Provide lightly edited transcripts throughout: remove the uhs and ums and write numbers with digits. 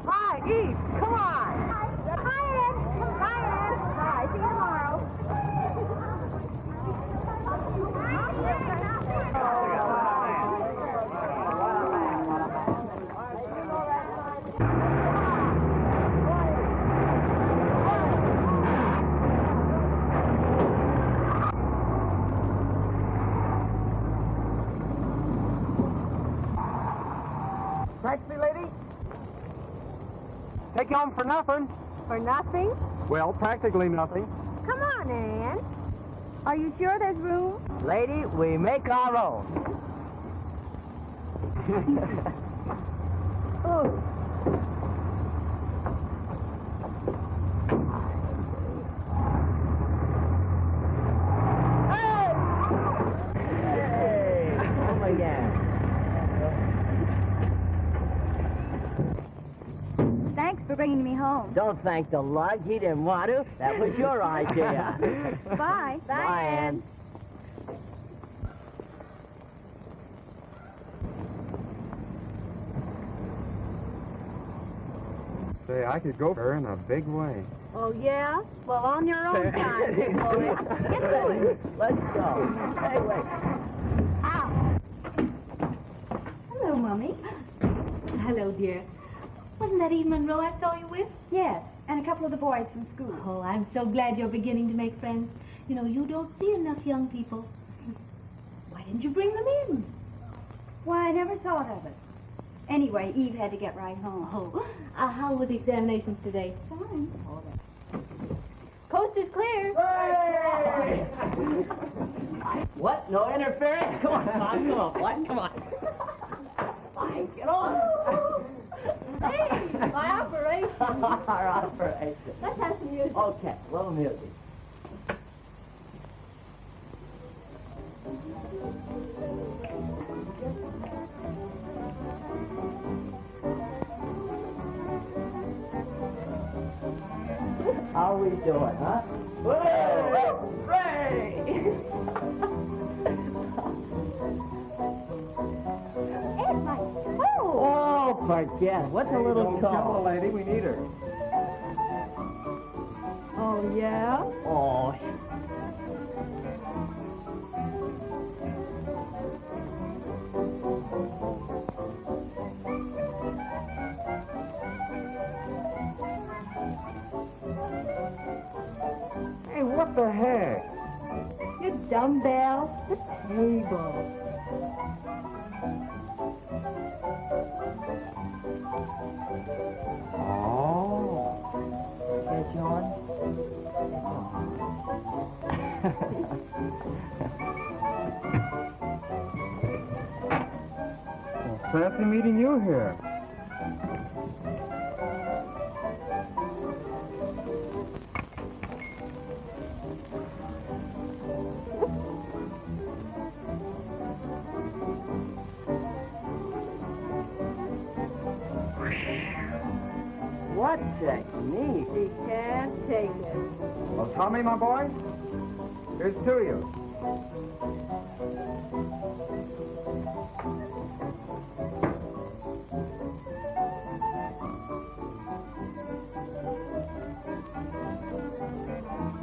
Hi, Eve, come on. Hi, Ed. Bye. See you tomorrow. Taxi lady? Take you home for nothing. For nothing? Well, practically nothing. Come on, Ann. Are you sure there's room? Lady, we make our own. Oh. Hey! Oh, my God. Thanks for bringing me home. Don't thank the lug. He didn't want to. That was your idea. Bye. Bye, Ann. Say, I could go for her in a big way. Oh, yeah? Well, on your own time, big boy. Get to it. Let's go. Hey, wait. Ow. Hello, Mummy. Hello, dear. Wasn't that Eve Monroe I saw you with? Yes, and a couple of the boys from school. Oh, I'm so glad you're beginning to make friends. You know, you don't see enough young people. Why didn't you bring them in? Why, I never thought of it. Anyway, Eve had to get right home. Oh, how were the examinations today? Fine. Coast is clear. What? No interference? Come on, Tom. Come on, boy. Come on. Fine, get on. Hey, my operation. Our operation. Let's have some music. Okay, a little music. How we doing, huh? Hooray! Ed, my... Oh, forget. What's a little Don't kill the call? lady, we need her. Oh, yeah? Oh, Hey, what the heck? You dumbbell. The table. Oh. hey, John. Well, fancy meeting you here. What technique? She can't take it. Well, Tommy, my boy, here's to you.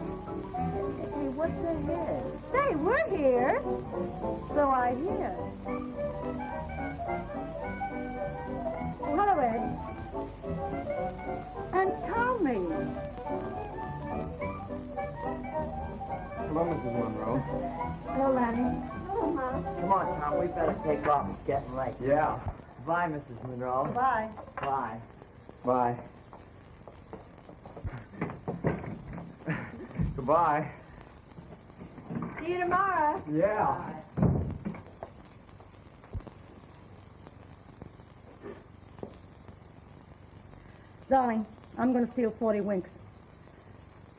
Hey, what's ahead? Say, we're here. So I hear. Oh, hello, Ed. And Tommy. Hello, Mrs. Monroe. Hello, Lanny. Hello, Mom. Come on, Tom. We better take off. It's getting late. Yeah. Bye, Mrs. Monroe. Bye. Bye. Bye. Goodbye. See you tomorrow. Yeah. Darling, I'm going to steal 40 winks.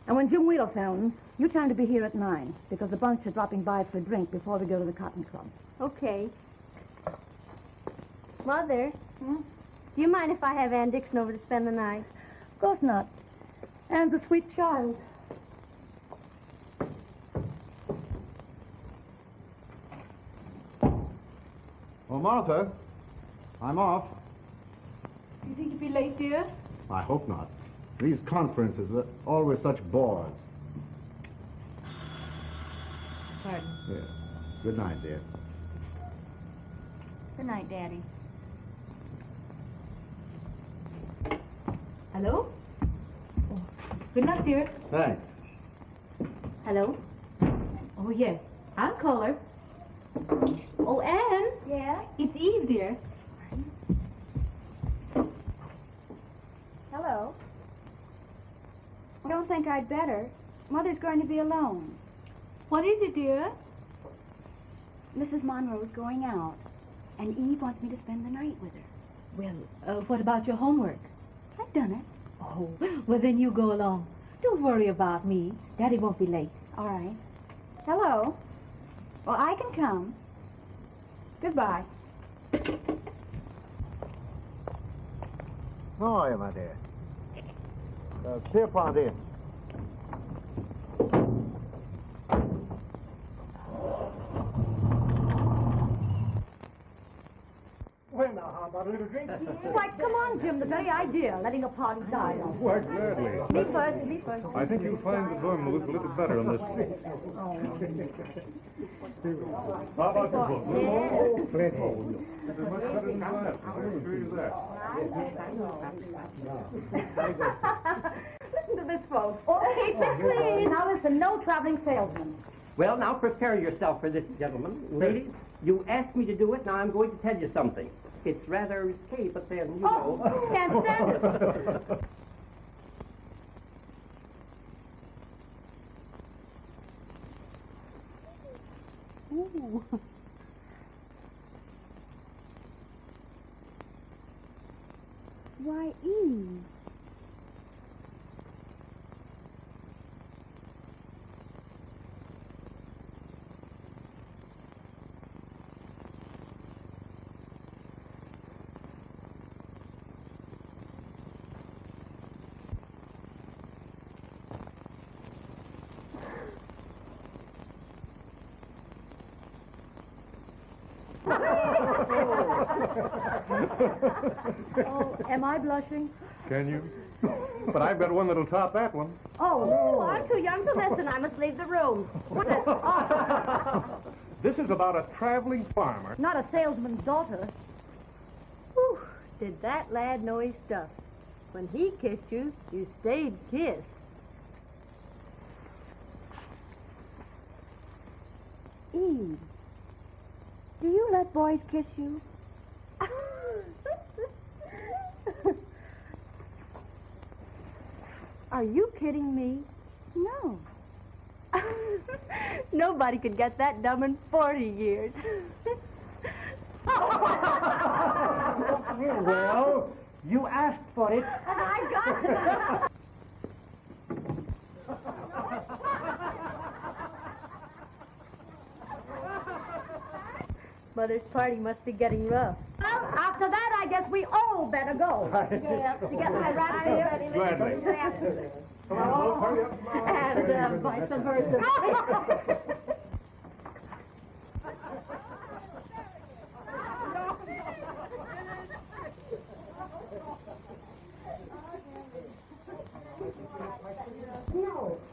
And when Jim Wheeler phones, you tell him to be here at 9, because the bunch are dropping by for a drink before we go to the Cotton Club. Okay. Mother, do you mind if I have Ann Dixon over to spend the night? Of course not. Anne's a sweet child. Well, Martha, I'm off. Do you think you'll be late, dear? I hope not. These conferences are always such bores. Pardon. Yes. Good night, dear. Good night, Daddy. Hello? Oh, good night, dear. Thanks. Hello? Oh, yes. I'll call her. Oh, Anne. Yeah? It's Eve, dear. Hello. I don't think I'd better. Mother's going to be alone. What is it, dear? Mrs. Monroe's going out, and Eve wants me to spend the night with her. Well, what about your homework? I've done it. Oh, well, then you go along. Don't worry about me. Daddy won't be late. All right. Hello. Well, I can come. Goodbye. How are you, my dear? Pierpont in. Well, now, how about a little drink? Why, come on, Jim. The very idea, letting a party die off. Why, gladly. Me first, me first. I think you'll find the vermouth a little better on this. How about this one? Oh, plenty. It's much better than glass. I assure you that. Listen to this, folks. Okay, please. Now listen, no traveling salesman. Well, now prepare yourself for this, gentlemen. Ladies, you asked me to do it, now I'm going to tell you something. It's rather risque, but then, you know. Can't stand it. Ooh. Why, Eve. Oh, am I blushing? Can you? But I've got one that'll top that one. Oh, I'm too young to listen. I must leave the room. What's it? This is about a traveling farmer. Not a salesman's daughter. Whew, did that lad know his stuff? When he kissed you, you stayed kissed. Eve, do you let boys kiss you? Are you kidding me? No. Nobody could get that dumb in 40 years. Well, you asked for it. I got it. Mother's party must be getting rough. Well, after that, I guess we all better go. Yeah, to get my wraps here. Gladly. Come on, folks, hurry up. And vice versa.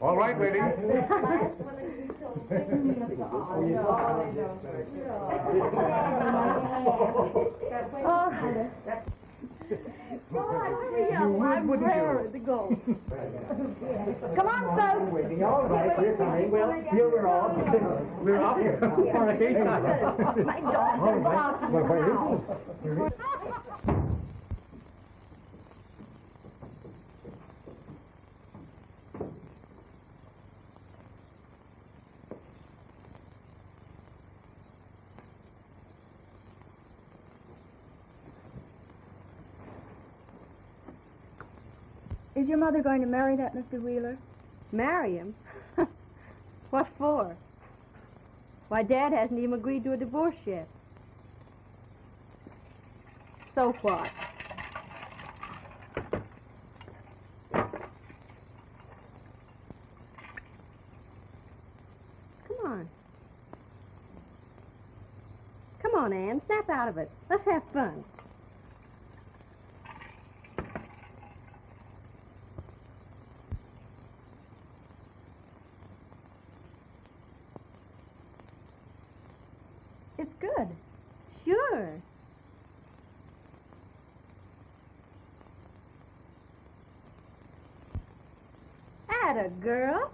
All right, ladies. I'm raring to go. Come on, folks. All right, we're coming. Well, here we're all. We're off. All right. My daughter. Is your mother going to marry that Mr. Wheeler? Marry him? What for? Why, Dad hasn't even agreed to a divorce yet. So what? Come on. Come on, Ann. Snap out of it. Let's have fun. It's good. Sure. Atta girl.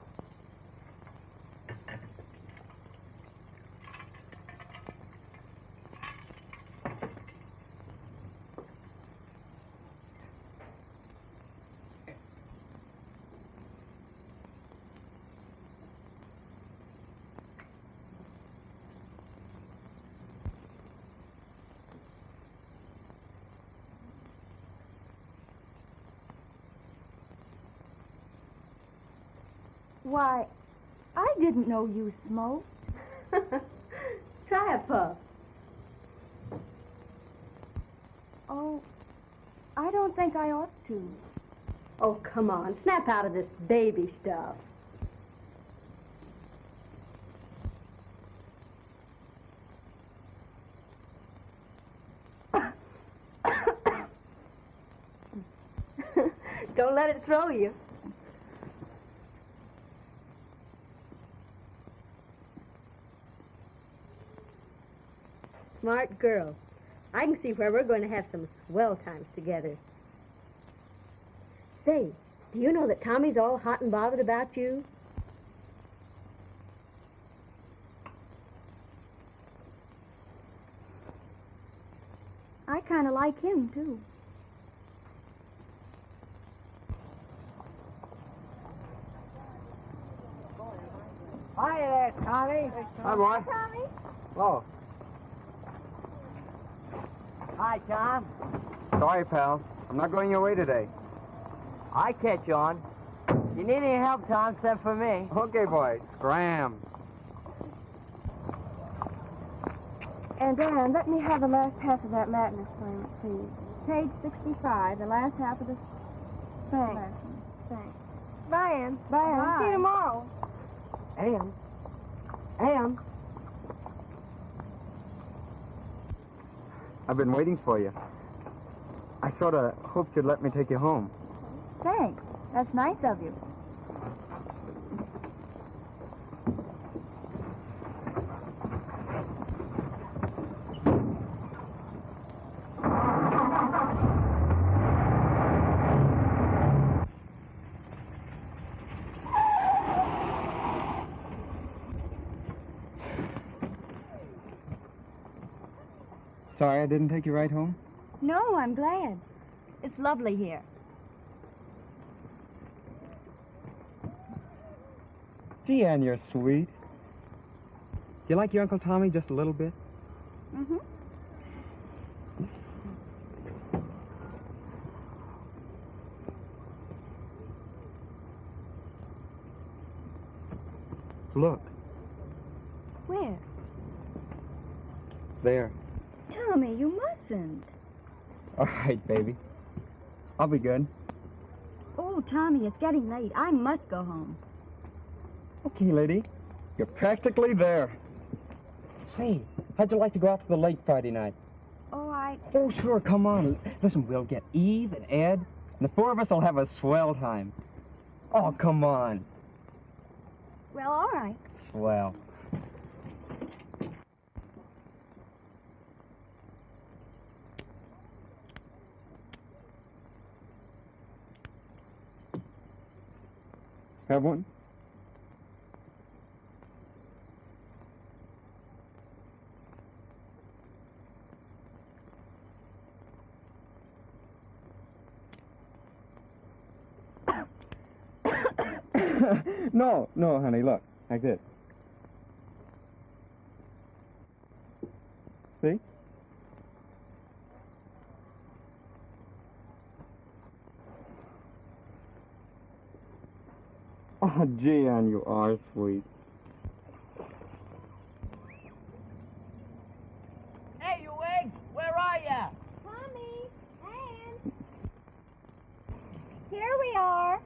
Why, I didn't know you smoked. Try a puff. Oh, I don't think I ought to. Oh, come on. Snap out of this baby stuff. Don't let it throw you. Smart girl. I can see where we're going to have some swell times together. Say, do you know that Tommy's all hot and bothered about you? I kind of like him, too. Hi there, Tommy. Hi, boy. Tommy? Oh, Hi, Tom. sorry, pal. I'm not going your way today. I catch on. You need any help, Tom, send for me. Okay, boy. Scram. And, Ann, let me have the last half of that Madness poem, please. Page 65, the last half of the... Thanks. Thanks. Bye, Ann. Bye, Ann. Bye. See you tomorrow. Ann. I've been waiting for you. I sort of hoped you'd let me take you home. Thanks. That's nice of you. Sorry I didn't take you right home? No, I'm glad. It's lovely here. Gee, Ann, you're sweet. Do you like your Uncle Tommy just a little bit? Mm-hmm. Look, Where? there. Tommy, you mustn't. All right, baby. I'll be good. Oh, Tommy, it's getting late. I must go home. Okay, lady. You're practically there. Say, how'd you like to go out to the lake Friday night? Oh, Oh, sure, come on. Listen, we'll get Eve and Ed, and the four of us will have a swell time. Oh, come on. Well, all right. Swell. Have one? No, honey, look, like this. See? Oh, gee, Ann, you are sweet. Hey, you eggs, where are ya? Tommy, Ann. Here we are.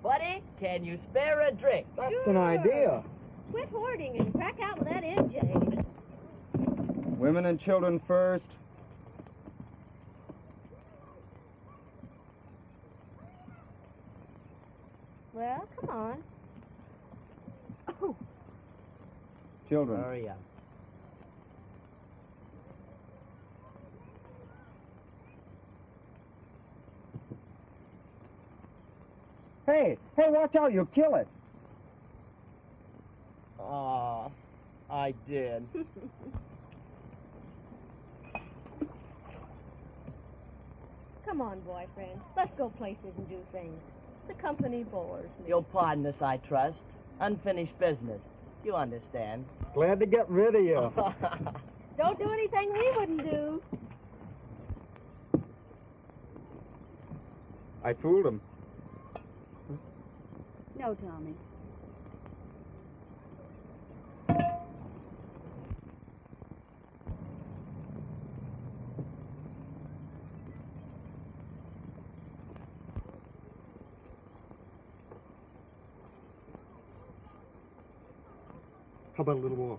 Buddy, can you spare a drink? That's an idea. quit hoarding and crack out with that MJ. Women and children first. Well, come on. Oh, Children. Hurry up. Hey, watch out, you'll kill it. Aw, I did. come on, boyfriend. Let's go places and do things. The company bores me. You'll pardon this, I trust. Unfinished business. You understand. Glad to get rid of you. Don't do anything we wouldn't do. I fooled him. No, Tommy. How about a little more?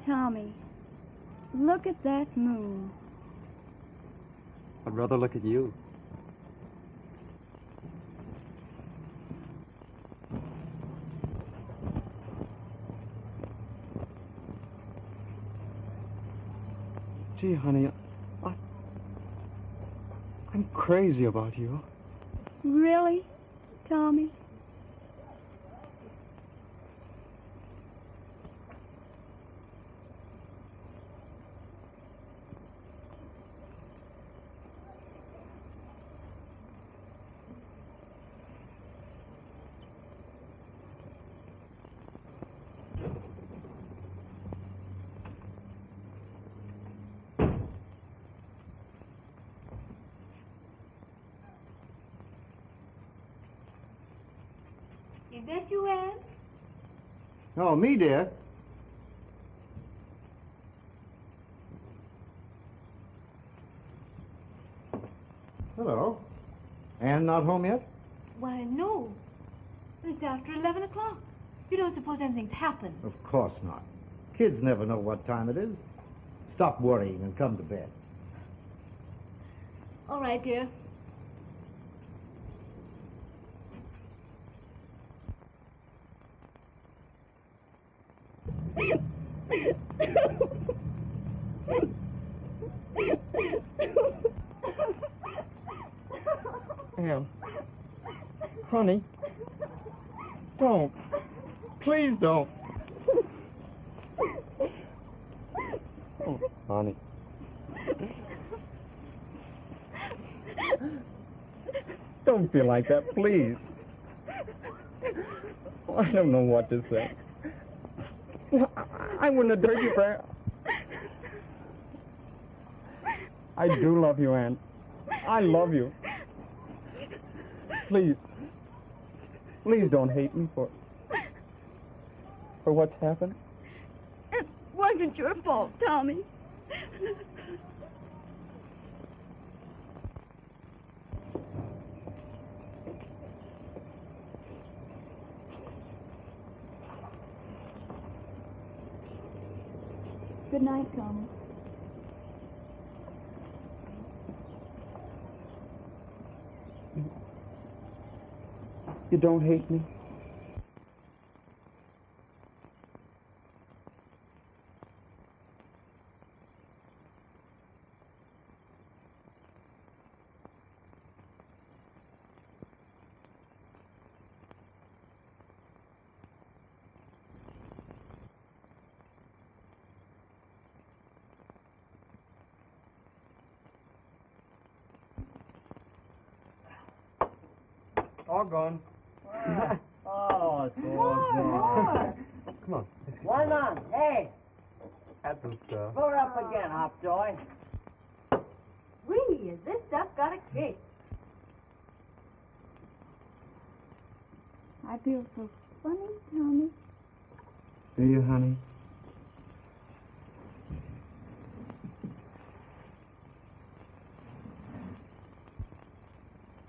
Tommy, look at that moon. I'd rather look at you. Gee, honey, I'm crazy about you. Really, Tommy? Is that you, Anne? Oh, me, dear. Hello. Anne not home yet? Why, no. It's after 11 o'clock. You don't suppose anything's happened? Of course not. Kids never know what time it is. Stop worrying and come to bed. All right, dear. Anne. Honey. Don't. Please don't. Oh, honey. Don't feel like that, please. I don't know what to say. I wouldn't have hurt you for... I do love you, Anne. I love you. Please. Please don't hate me for what's happened. It wasn't your fault, Tommy. Good night, Tommy. You don't hate me? All gone. Oh, it's Come on. One on. Hey, Add some stuff. vote up again, Hop Joy. Wee, is this stuff got a kick? I feel so funny, Tommy. Do you, honey?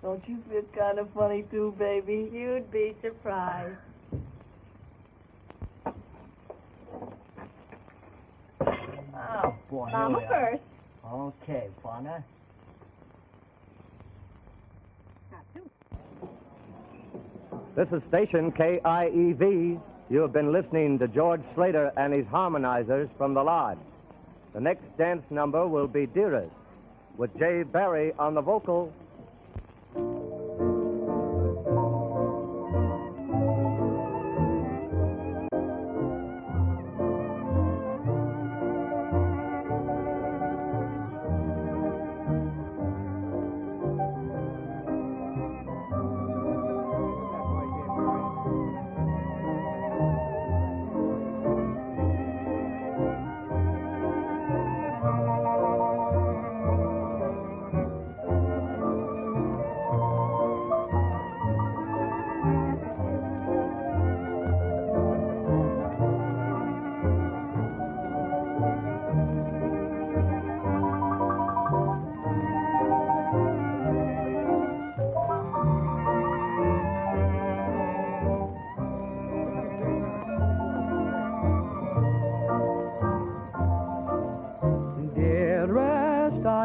Don't you feel kind of funny too, baby? You'd be surprised. Oh, boy. Mama here we are. first. Okay, Fauna. This is station KIEV. You have been listening to George Slater and his harmonizers from the Lodge. The next dance number will be Dearest, with Jay Barry on the vocal.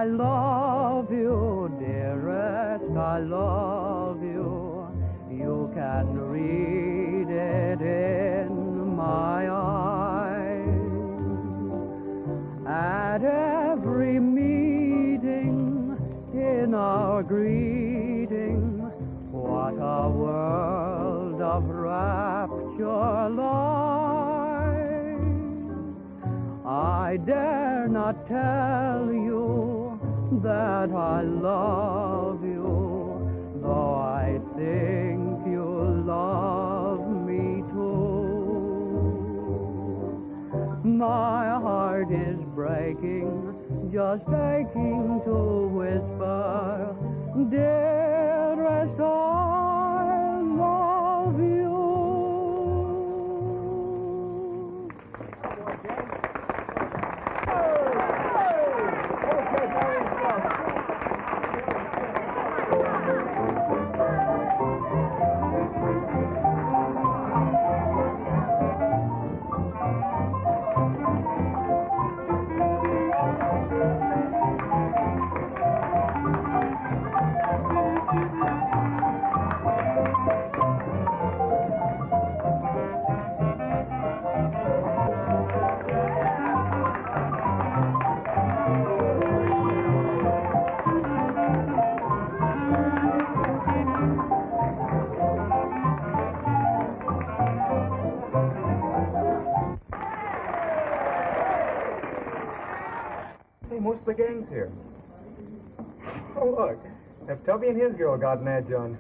I love you, dearest, I love you. You can read it in my eyes. At every meeting, in our greeting, what a world of rapture lies. I dare not tell you that I love you, though I think you love me too. My heart is breaking, just aching to whisper, dearest, I love you. Most of the gang's here. Oh, look. If Tubby and his girl got an edge on.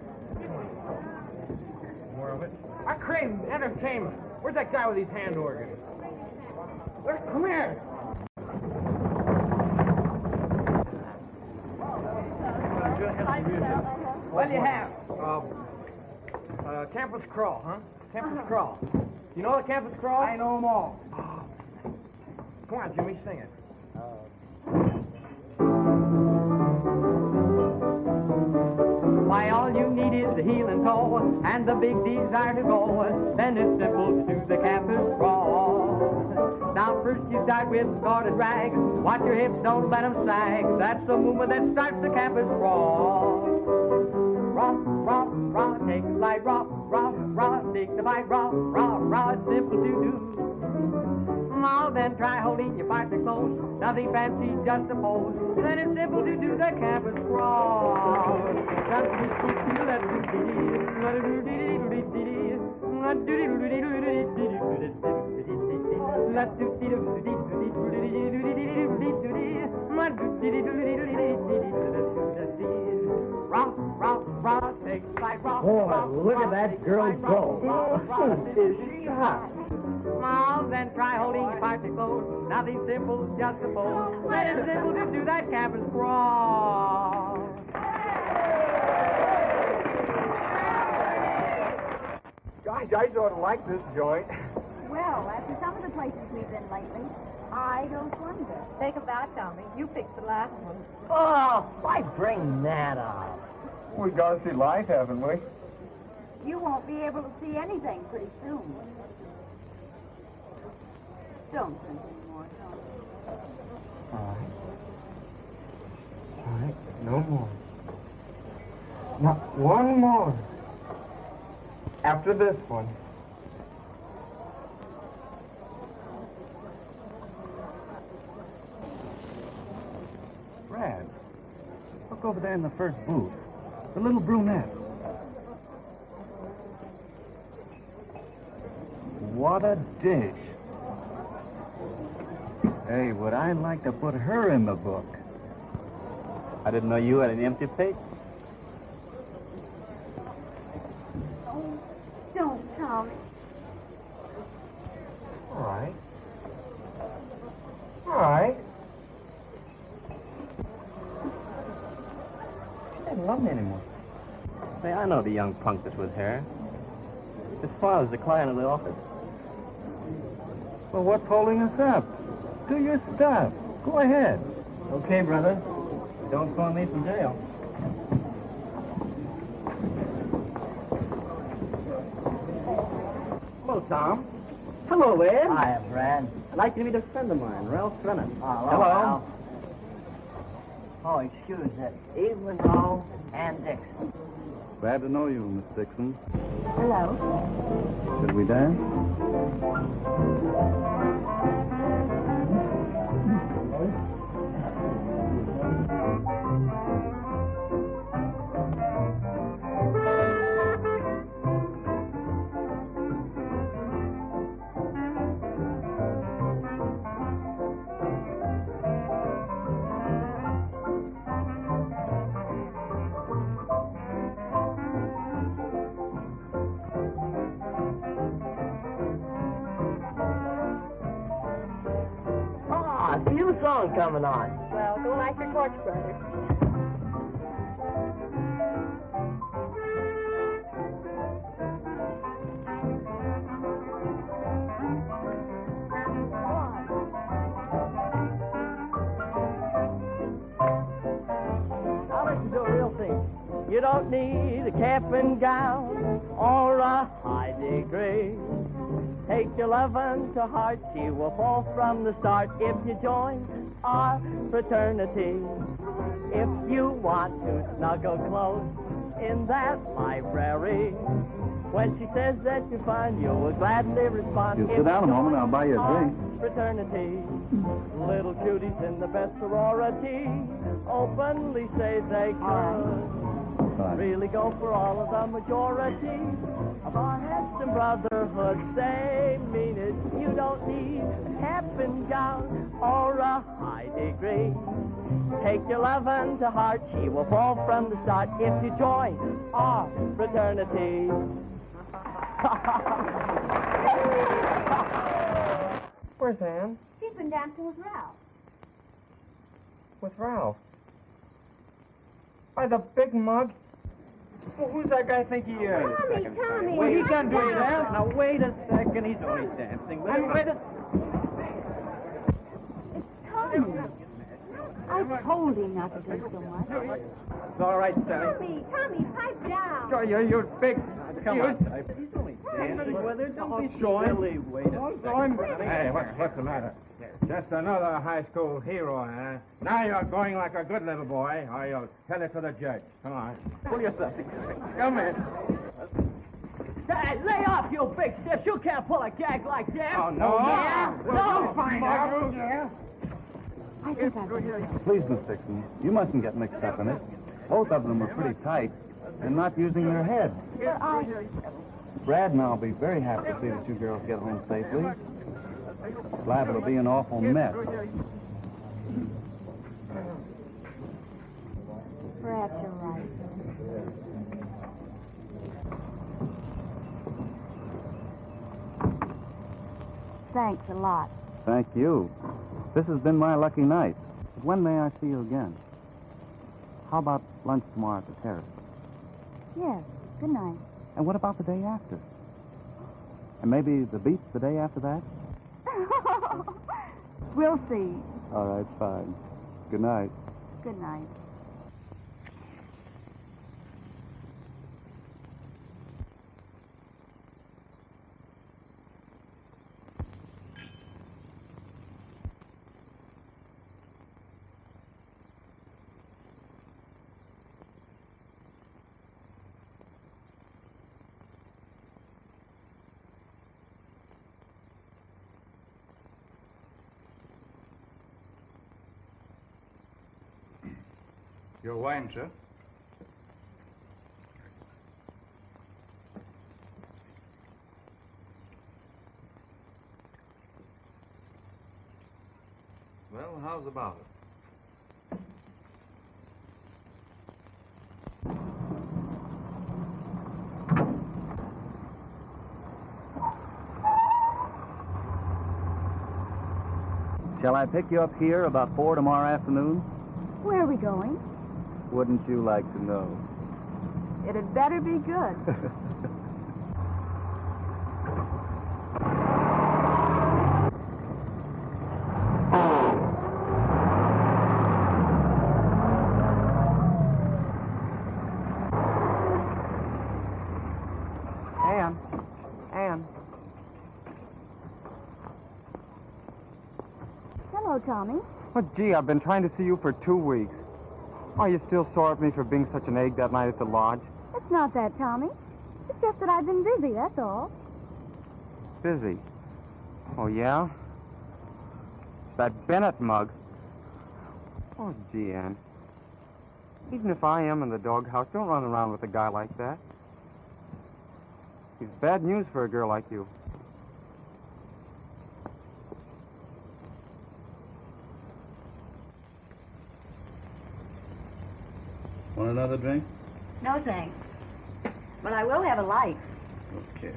More of it. I crave entertainment. Where's that guy with his hand organs? Come here. What do you have? Campus crawl, huh? Campus crawl. You know the campus crawl? I know them all. Come on, Jimmy, sing it. Why, all you need is the heel and toe and the big desire to go. Then it's simple to do the campus crawl. Now, First you start with sordid rags. Watch your hips, don't let them sag. That's the movement that starts the campus crawl. Raw, raw, raw, take a slide, raw, raw, raw, dignified, raw, raw, raw, simple to do. Now then try holding your partner close. Nothing fancy, just a pose. Then it's simple to do the campus crawl. Oh, look at that girl go. Is she hot? Now then try holding your partner close. Nothing simple, just a pose. Then it's simple to do that campus crawl. Gosh, I sort of like this joint. Well, after some of the places we've been lately, I don't wonder. Take a bow, Tommy. You picked the last one. Oh, why bring that up? We got to see life, haven't we? You won't be able to see anything pretty soon. Don't drink anymore, Tommy. All right, no more. Not one more. After this one. Brad, look over there in the first booth. The little brunette. What a dish. Hey, would I like to put her in the book? I didn't know you had an empty page. Oh, don't, Tommy. All right. All right. She doesn't love me anymore. Say, I know the young punk that's with her. As far as the client of the office. Well, what's holding us up? Do your stuff. Go ahead. Okay, brother. Don't call me from jail. Hello, Tom. Hello, Ed. Hi, Brad. I'd like you to meet a friend of mine, Ralph Brennan. Hello. Oh, excuse it. Evelyn, Monroe, and Dixon. Glad to know you, Miss Dixon. Hello. Should we dance? New song coming on. Well, go like your torch, brother. I'll let you do a real thing. You don't need a cap and gown or a high degree. Take your lovin' to heart, she will fall from the start if you join our fraternity. If you want to snuggle close in that library, when she says that you're fine, you will gladly respond. You sit down a moment, I'll buy you a drink. Fraternity, little cuties in the best sorority openly say they could. Really go for all of the majority of our handsome brotherhood. They mean it. You don't need a cap and gown or a high degree. Take your lovin' to heart. She will fall from the start if you join our fraternity. Where's Ann? She's been dancing with Ralph. With Ralph. By the big mug? Well, who's that guy think he is? Tommy. Well, he can't do that. Now, wait a second. He's only dancing with her. Wait a... It's Tommy. I told him not to drink so much. It's all right, Sally. Tommy, pipe down. Sure, you're big. Come on. Hey, dancing with her. Don't be silly. Wait a second. Hey, what's the matter? Just another high school hero, huh? Now you're going like a good little boy, or you'll tell it to the judge. Come on. Pull yourself together. Come in. Hey, lay off, you big stiff. You can't pull a gag like that. Oh, no. Yeah? We'll find out. Yeah. I think I've been here. Please, Miss Dixon, you mustn't get mixed up in it. Both of them are pretty tight and not using their heads. Brad and I'll be very happy to see that you girls get home safely. Liable to be an awful mess. Perhaps you're right. Thanks a lot. Thank you. This has been my lucky night. But when may I see you again? How about lunch tomorrow at the terrace? Yes. Good night. And what about the day after? And maybe the beach the day after that? We'll see. All right, fine. Good night. Good night. Your wine, sir. Well, how's about it? Shall I pick you up here about 4 tomorrow afternoon? Where are we going? Wouldn't you like to know? It'd better be good. Ann. Hello, Tommy. Oh, gee, I've been trying to see you for 2 weeks. Are you still sore at me for being such an egg that night at the lodge? It's not that, Tommy. It's just that I've been busy, that's all. Busy? Oh, yeah? That Bennett mug. Oh, gee, Ann. Even if I am in the doghouse, don't run around with a guy like that. He's bad news for a girl like you. Want another drink? No, thanks. But I will have a light. Okay.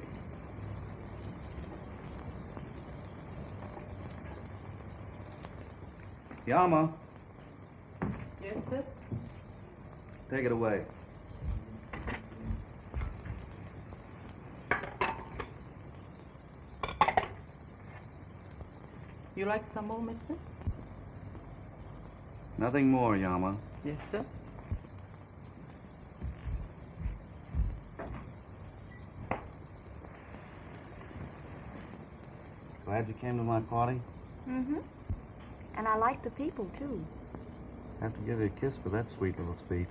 Yama. Yes, sir? Take it away. You like some more, mister? Nothing more, Yama. Yes, sir. Glad you came to my party. Mm-hmm. And I like the people, too. Have to give you a kiss for that sweet little speech.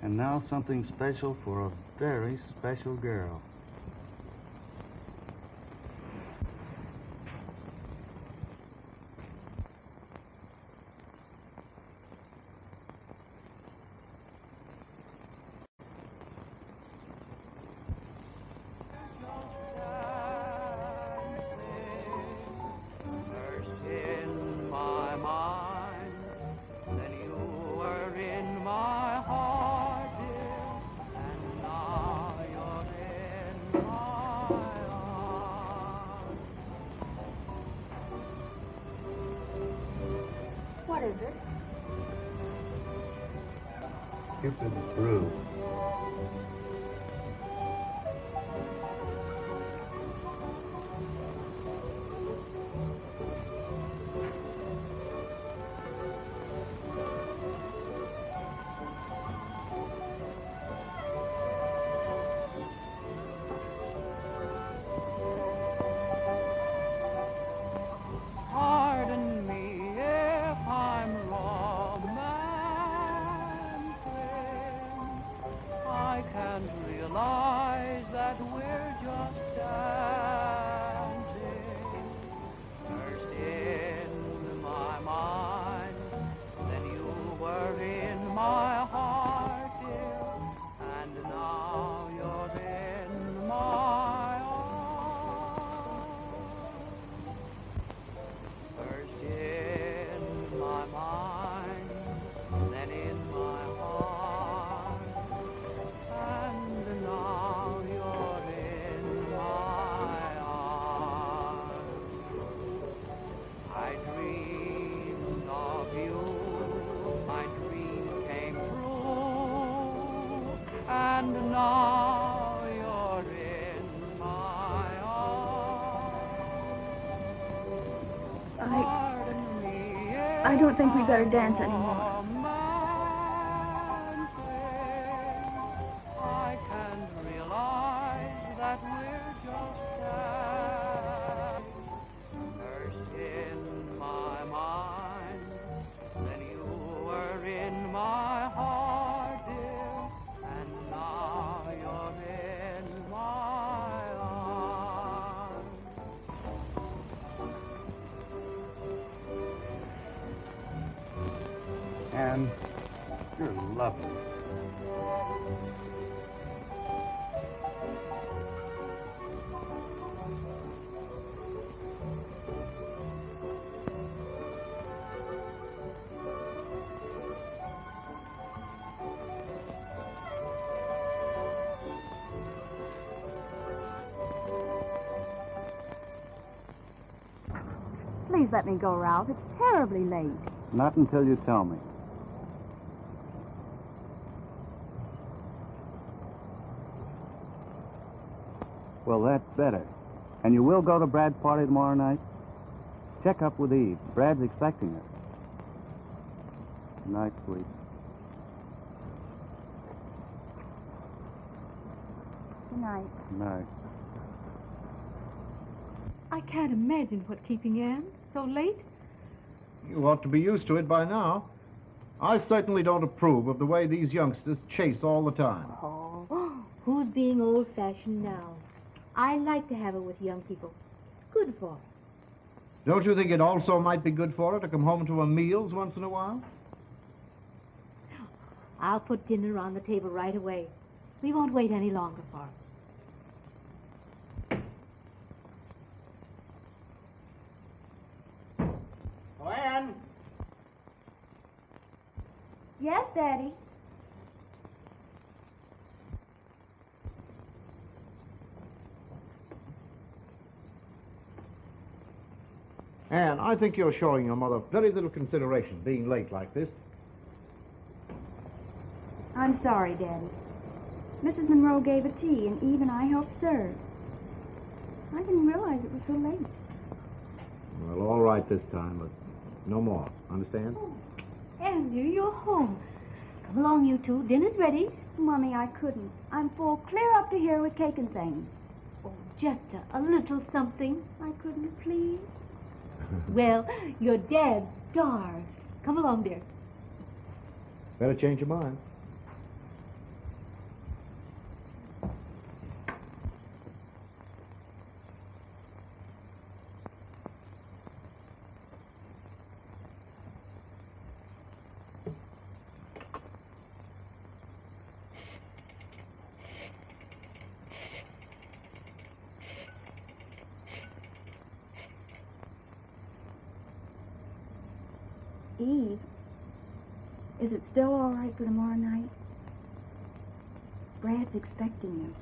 And now something special for a very special girl. What is it? Cupid's brew. I don't think we better dance anymore. I can't realize that we're just first in my mind, then you were in my heart, dear, and now you're in my arms. Anne, you're lovely. Please let me go, Ralph. It's terribly late. Not until you tell me. Well, that's better. And you will go to Brad's party tomorrow night? Check up with Eve. Brad's expecting her. Good night, sweet. Good night. Good night. I can't imagine what's keeping Anne so late. You ought to be used to it by now. I certainly don't approve of the way these youngsters chase all the time. Oh, who's being old-fashioned now? I like to have it with young people. It's good for her. Don't you think it also might be good for her to come home to her meals once in a while? I'll put dinner on the table right away. We won't wait any longer for her. Anne! Yes, Daddy. Anne, I think you're showing your mother very little consideration being late like this. I'm sorry, Daddy. Mrs. Monroe gave a tea, and Eve and I helped serve. I didn't realize it was so late. Well, all right this time, but no more. Understand? Oh, Andrew, you're home. Come along, you two. Dinner's ready. Mommy, I couldn't. I'm full clear up to here with cake and things. Oh, just a little something. I couldn't, please. Well, your dad's starved. Come along, dear. Better change your mind. Eve, is it still all right for tomorrow night? Brad's expecting you.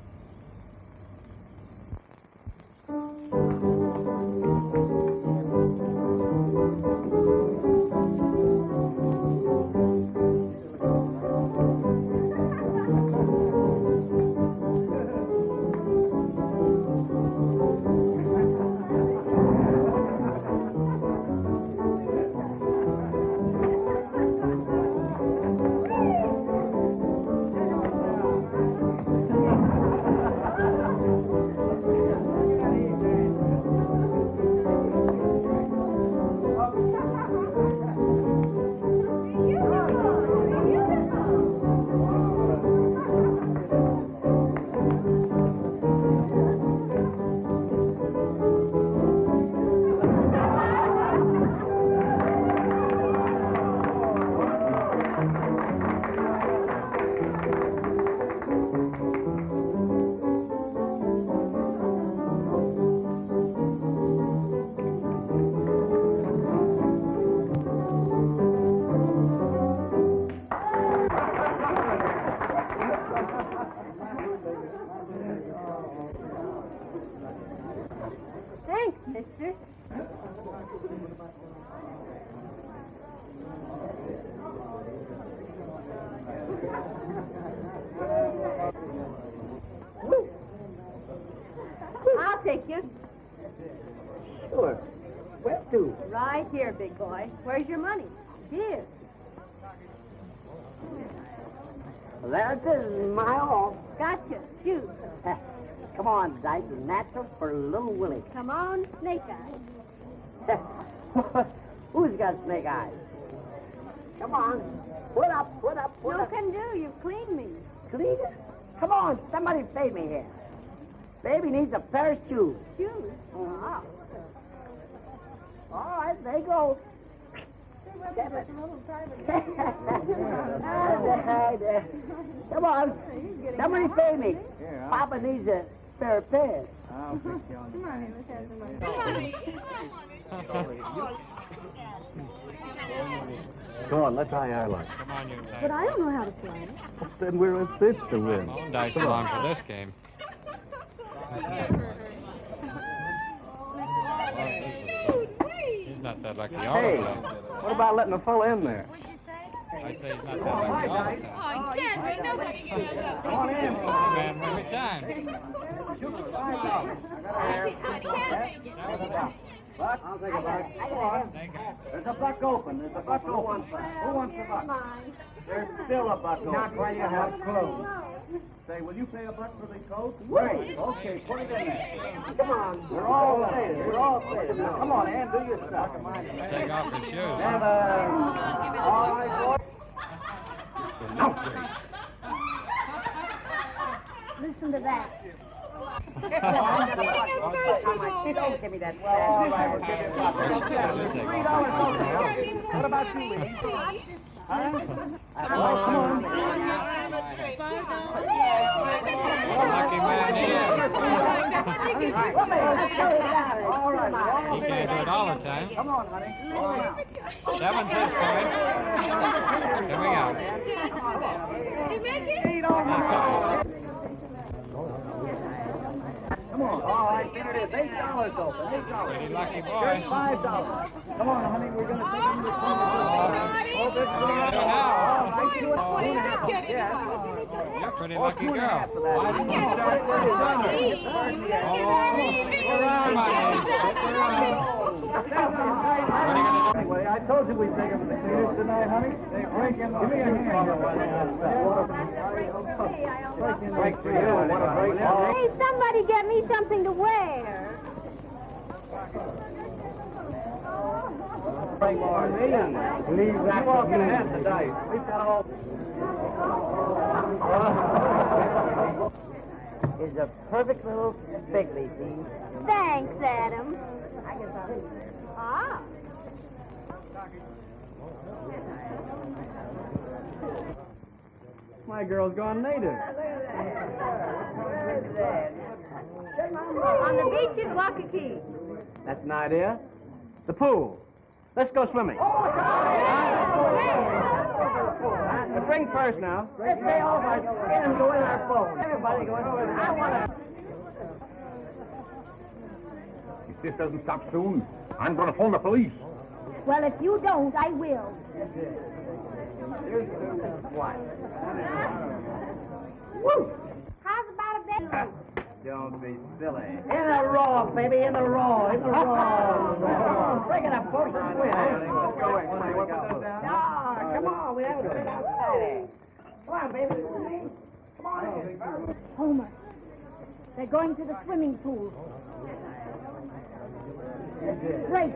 I'll take you. Sure. Where to? Right here, big boy. Where's your money? Here. Well, there it is, my all. Gotcha. Shoot. Come on, Dice. Natural for little Willie. Come on, snake eyes. Who's got snake eyes? Come on. Put up. No can do. You've cleaned me. Clean it? Come on, somebody pay me here. Baby needs a pair of shoes. Shoes? Wow. All right, there you go. Come on, somebody pay me. Papa needs a pair of pants. Come on, let's have some money. Come on, let's try our luck. Come on, you Dice. But I don't know how to play. Then we're a fifth to win. Come on, Dice, along for this game. He's not that lucky all Hey, the time. what about letting the fellow in there? I say he's not that lucky all the time. Oh, you can't be nobody. Come on in. Man, every time. Buck? I'll take a buck. Come on. There's a buck open. Who wants a buck? There's still a buck open. Not while you have clothes. Say, will you pay a buck for the coat? Right. Okay, put it in there. Come on. We're all paid. We're all paid. Now, come on, Ann, do your stuff. Take off his shoes. All right, boys. Listen to that. Don't give me that. All right, we'll give you a buck. $3. What about you, Willie? Huh? Lucky man he is. All right. He can't do it all the time. Come on, honey. Seven's his point. Here we go. Come on. All right, here it is. $8 open. $8. Pretty lucky boy. Here's $5. Come on, honey. We're going to take him to the You're a pretty lucky girl. Why didn't you start with Anyway, I told you we'd take him to the theaters tonight, honey. They break in. Give me a hand. Break for you. What a break. Hey, somebody get me something to wear. Break for me. Leave that. You all can have the dice. We've got all. Is a perfect little spiggly, see? Thanks, Adam. Ah. My girl's gone native. On the beach in Waikiki. That's an idea. The pool. Let's go swimming. The drink first now. Let's stay off our skin and go in our phone. Everybody going over there. I want to. If this doesn't stop soon, I'm going to phone the police. Well, if you don't, I will. Woo! How's about a bed? Don't be silly. In the raw, baby, in the raw, in the raw. Bring it up, folks. Let's go away. Come on, we have to sit outside. Come on, baby. Come on. Homer, they're going to the swimming pool. Great.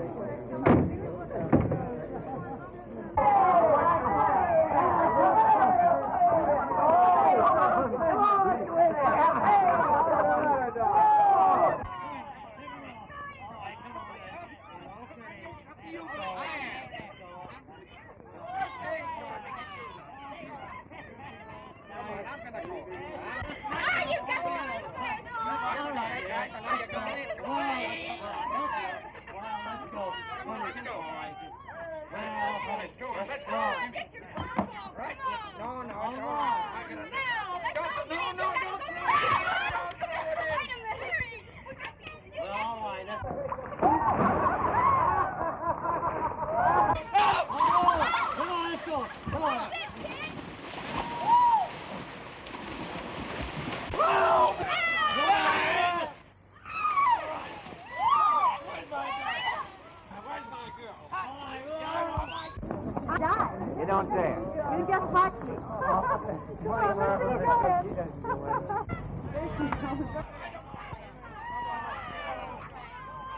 don't dare. You just watch me.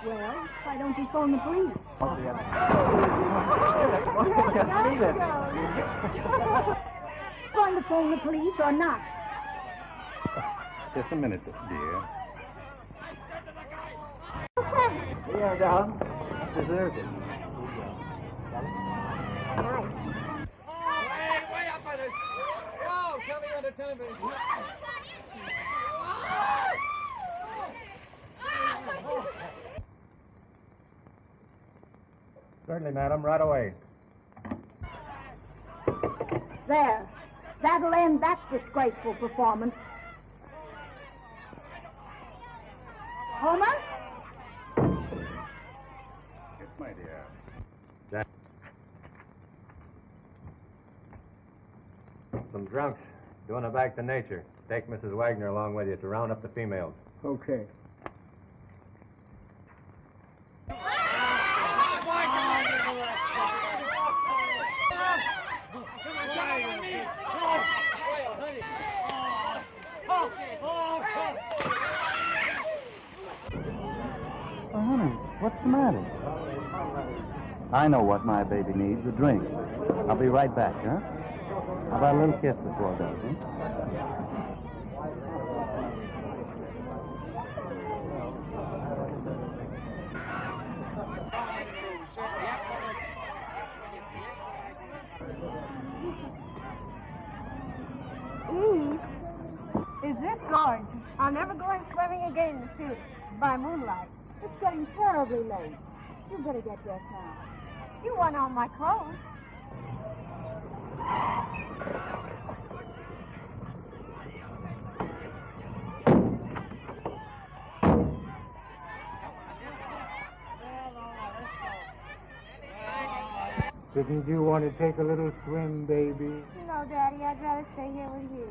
Well, why don't you phone the police? Going to phone the police or not? Just a minute, dear. Yeah, Don. Deserved it. Way up on it. Whoa, coming on the television. Certainly, madam. Right away. There. That'll end that disgraceful performance. Homer? Yes, my dear. Some drunks doing it back to nature. Take Mrs. Wagner along with you to round up the females. Okay. Oh, honey, what's the matter? I know what my baby needs, a drink. I'll be right back, huh? How about a little kiss before it goes, huh? Is this gorgeous? I'm never going swimming again in the sea by moonlight. It's getting terribly late. You better get dressed now. You want on my clothes. Didn't you want to take a little swim, baby? No, Daddy, I'd rather stay here with you.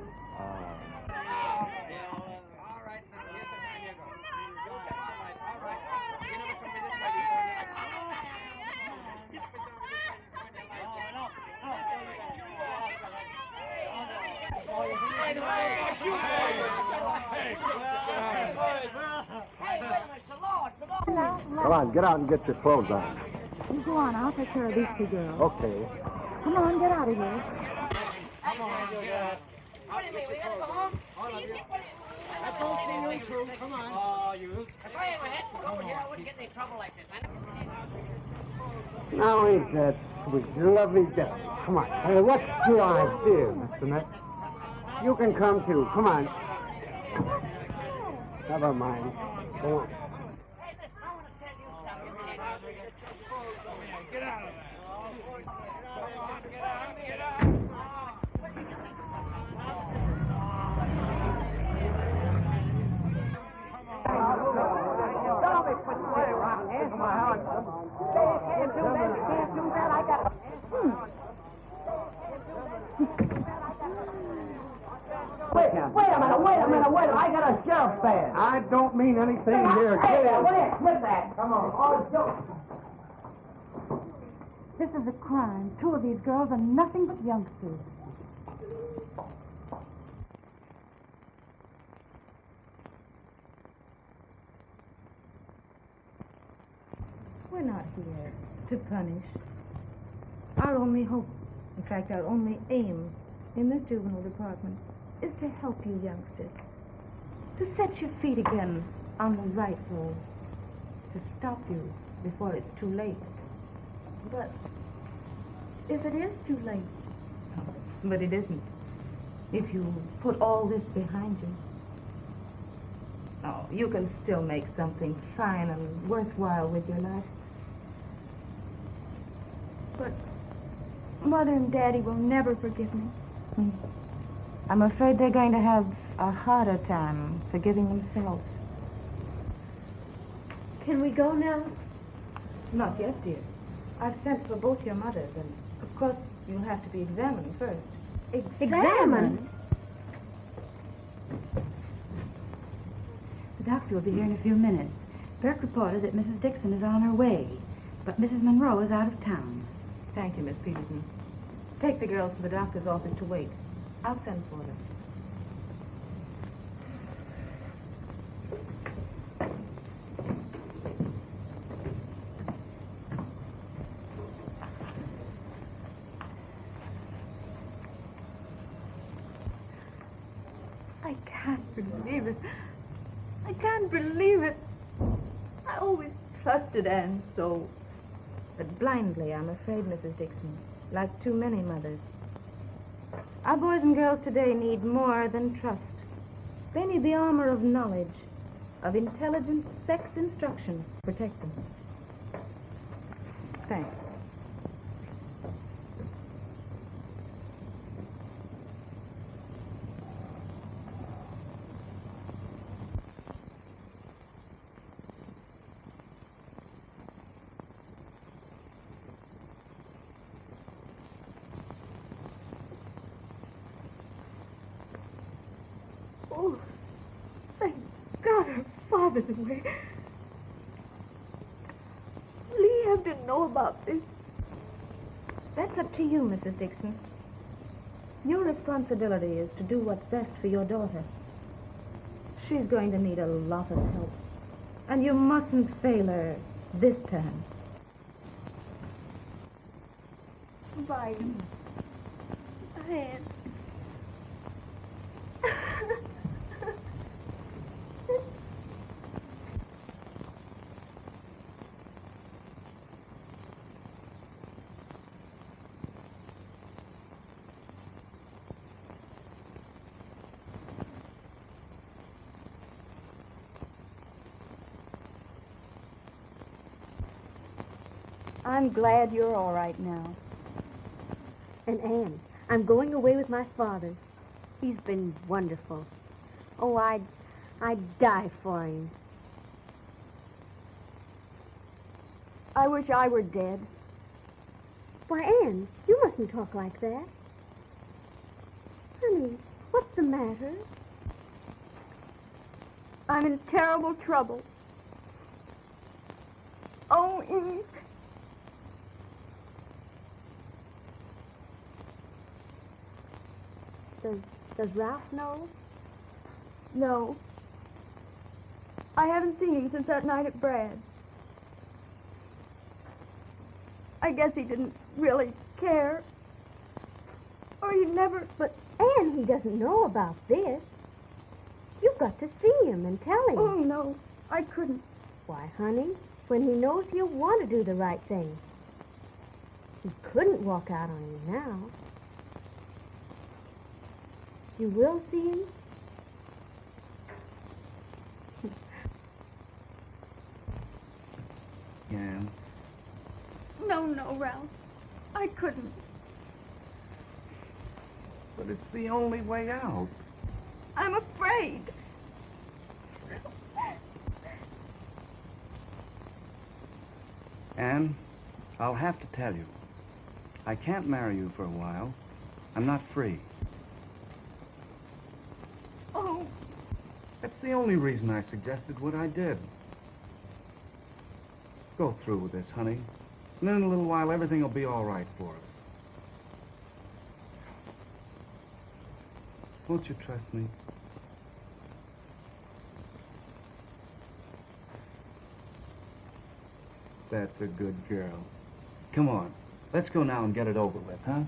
Come on, get out and get your clothes on. You go on. I'll take care of these two girls. Okay. Come on, get out of here. Come on, get. What do you mean? We gotta go home? That's all she knew, too. Come on. Oh, you. If I ever had to go here, I wouldn't get in any trouble like this. Now ain't that sweet? Lovely day. Come on. Hey, what's your idea, Mr. Nett? You can come, too. Come on. Never mind. Go on. Get out of there. Get out. Wait a minute. I got a sheriff's badge. I don't mean anything here. Get out. Quit that. Come on. This is a crime. Two of these girls are nothing but youngsters. We're not here to punish. Our only hope, in fact, our only aim in this juvenile department is to help you youngsters. To set your feet again on the right road. To stop you before it's too late. But if it is too late, but it isn't. If you put all this behind you, oh, you can still make something fine and worthwhile with your life. But Mother and Daddy will never forgive me. I'm afraid they're going to have a harder time forgiving themselves. Can we go now? Not yet, dear. I've sent for both your mothers, and of course you'll have to be examined first. Examined? The doctor will be here in a few minutes. Quirk reported that Mrs. Dixon is on her way, but Mrs. Monroe is out of town. Thank you, Miss Peterson. Take the girls to the doctor's office to wait. I'll send for them. I can't believe it. I can't believe it. I always trusted Anne so. But blindly, I'm afraid, Mrs. Dixon, like too many mothers. Our boys and girls today need more than trust. They need the armor of knowledge, of intelligent sex instruction to protect them. Thanks. Oh, thank God her father's away. Lee have to know about this. That's up to you, Mrs. Dixon. Your responsibility is to do what's best for your daughter. She's going to need a lot of help. And you mustn't fail her this time. Bye. Anne. I'm glad you're all right now. And Anne, I'm going away with my father. He's been wonderful. Oh, I'd die for him. I wish I were dead. Why, Anne, you mustn't talk like that. Honey, what's the matter? I'm in terrible trouble. Oh, Eve. Does Ralph know? No. I haven't seen him since that night at Brad's. I guess he didn't really care. Or he never... But, Anne, he doesn't know about this. You've got to see him and tell him. Oh, no, I couldn't. Why, honey, when he knows he'll want to do the right thing. He couldn't walk out on you now. You will see him? Yeah. No, Ralph. I couldn't. But it's the only way out. I'm afraid. Anne, I'll have to tell you. I can't marry you for a while. I'm not free. Oh. That's the only reason I suggested what I did. Go through with this, honey. And then in a little while, everything will be all right for us. Won't you trust me? That's a good girl. Come on. Let's go now and get it over with, huh?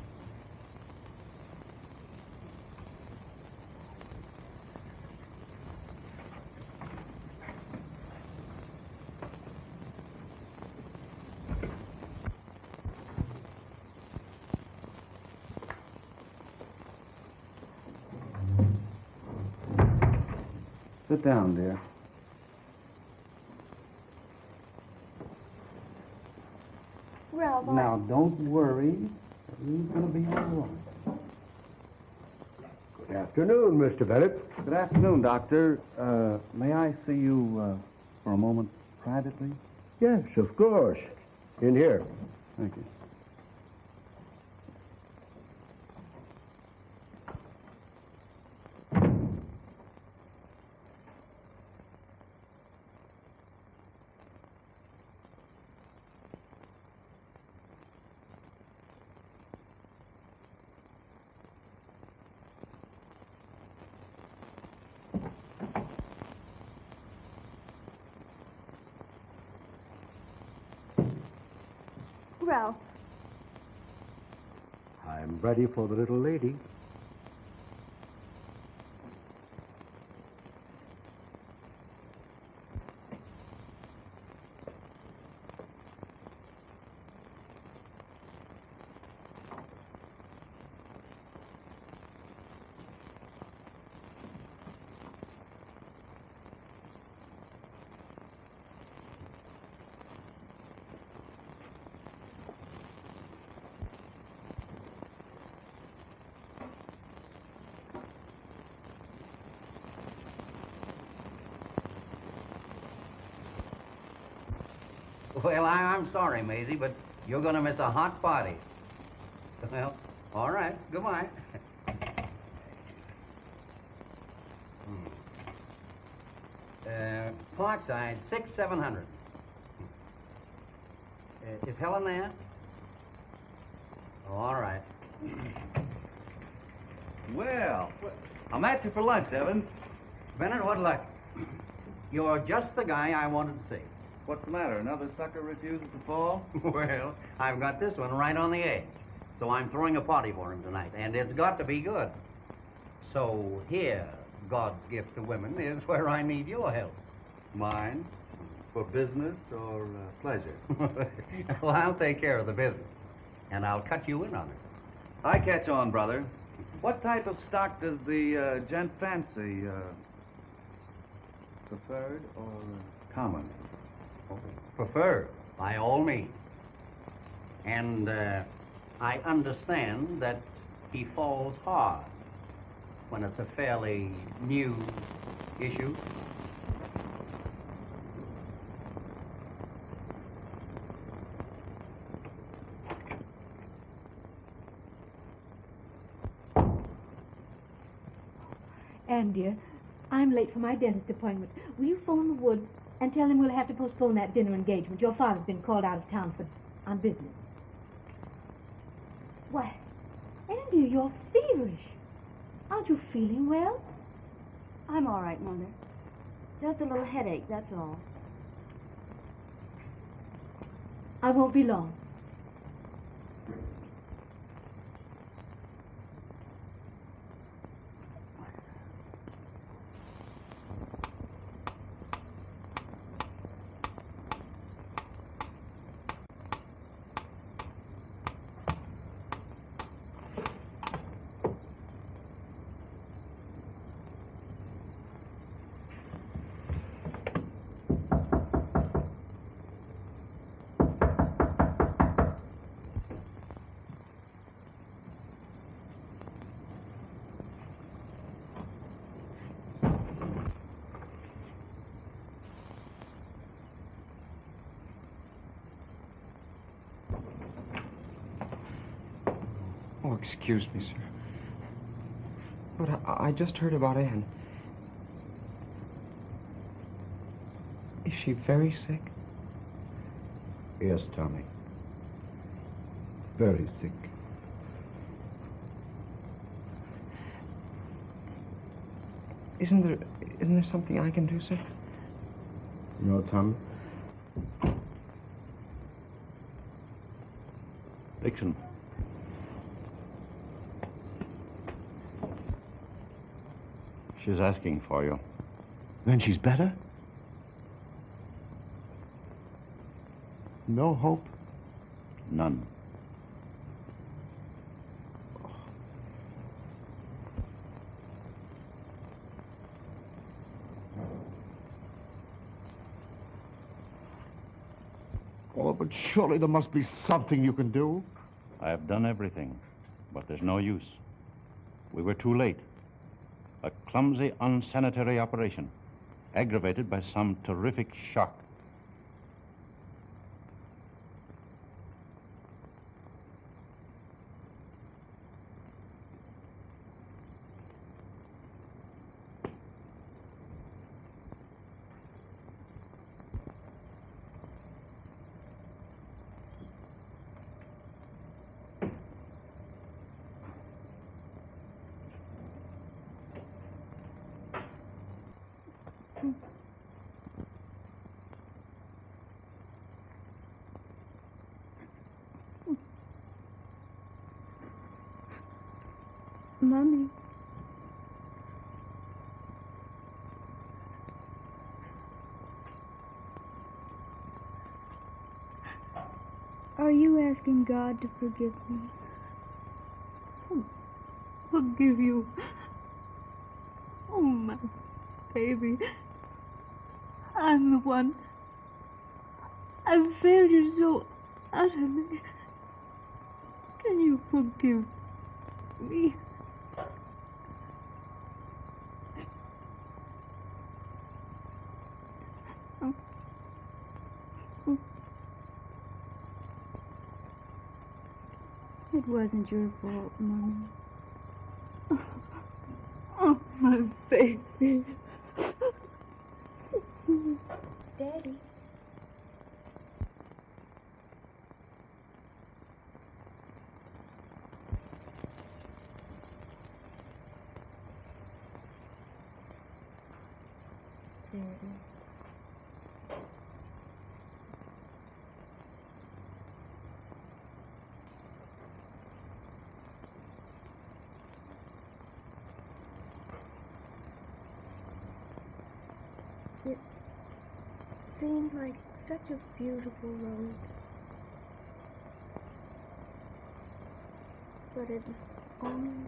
Sit down, dear. Ralph, Now, don't worry. Everything's going to be all right. Good afternoon, Mr. Bennett. Good afternoon, Doctor. May I see you for a moment privately? Yes, of course. In here. Thank you. Ralph. I'm ready for the little lady. Well, I'm sorry, Maisie, but you're going to miss a hot party. Well, all right. Goodbye. Parkside, 6-700. Is Helen there? All right. Well, I'm at you for lunch, Evans. Bennett, what luck? You're just the guy I wanted to see. What's the matter? Another sucker refuses to fall? Well, I've got this one right on the edge. So I'm throwing a party for him tonight, and it's got to be good. So here, God's gift to women, is where I need your help. Mine? For business or pleasure? Well, I'll take care of the business, and I'll cut you in on it. I catch on, brother. What type of stock does the gent fancy? Preferred or common? Preferred, by all means. And I understand that he falls hard when it's a fairly new issue. Anne, dear, I'm late for my dentist appointment. Will you phone the Woods and tell him we'll have to postpone that dinner engagement? Your father's been called out of town on business. Why, Anne, dear, you're feverish. Aren't you feeling well? I'm all right, Mother. Just a little headache, that's all. I won't be long. Oh, excuse me, sir. But I just heard about Anne. Is she very sick? Yes, Tommy. Very sick. Isn't there something I can do, sir? No, Tommy. Dixon. She's asking for you. Then she's better? No hope? None. Oh, but surely there must be something you can do. I have done everything, but there's no use. We were too late. A clumsy, unsanitary operation, aggravated by some terrific shock. Mommy. Are you asking God to forgive me? Forgive you. Oh, my baby. I'm the one. I've failed you so utterly. Can you forgive me? It wasn't your fault, Mommy. Oh, my baby. Daddy. Daddy. It seemed like such a beautiful road. But it was only